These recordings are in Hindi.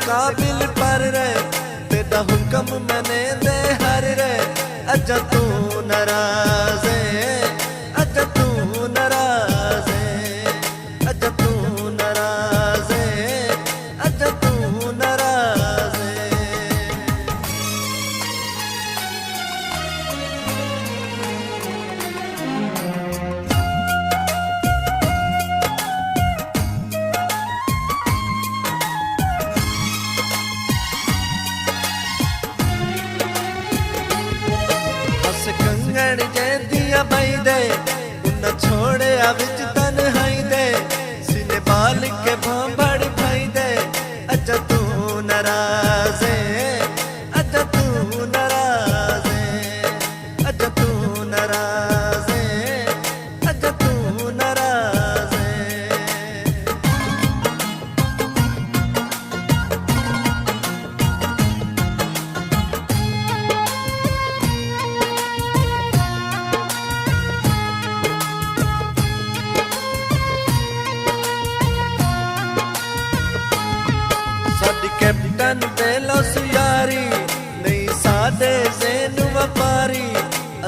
काबिल पर रे, तेरा हुक्म मैंने दे हर रे। अजा तू नाराज है, अजा तू नाराज है, अजा तू नाराज है, अजा तू नाराज है। कंगण जे दिया बई दे, उन्ना छोड़े विच तन्हाई दे, सीने बाल के भांबड़ भाई दे। अजा तू नाराज है, अजा तू नाराज है, अजा तू नाराज है, अजा तू नाराज है। साडी कैप्टन बेलोस यारी, नहीं साडे ज़ेन व्यापारी,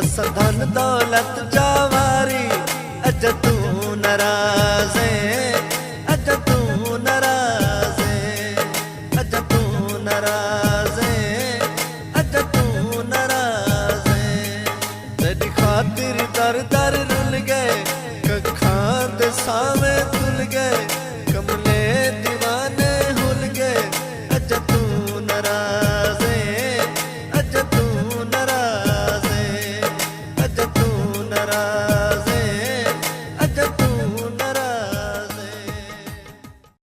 असा धन दौलत जावारी। अजा तू नाराज है, अजा तू नाराज है, अजा तू नाराज है, अजा तू नाराज है। तेरी खातिर दर दर रुल गए, कखां दे सावे तुल गए।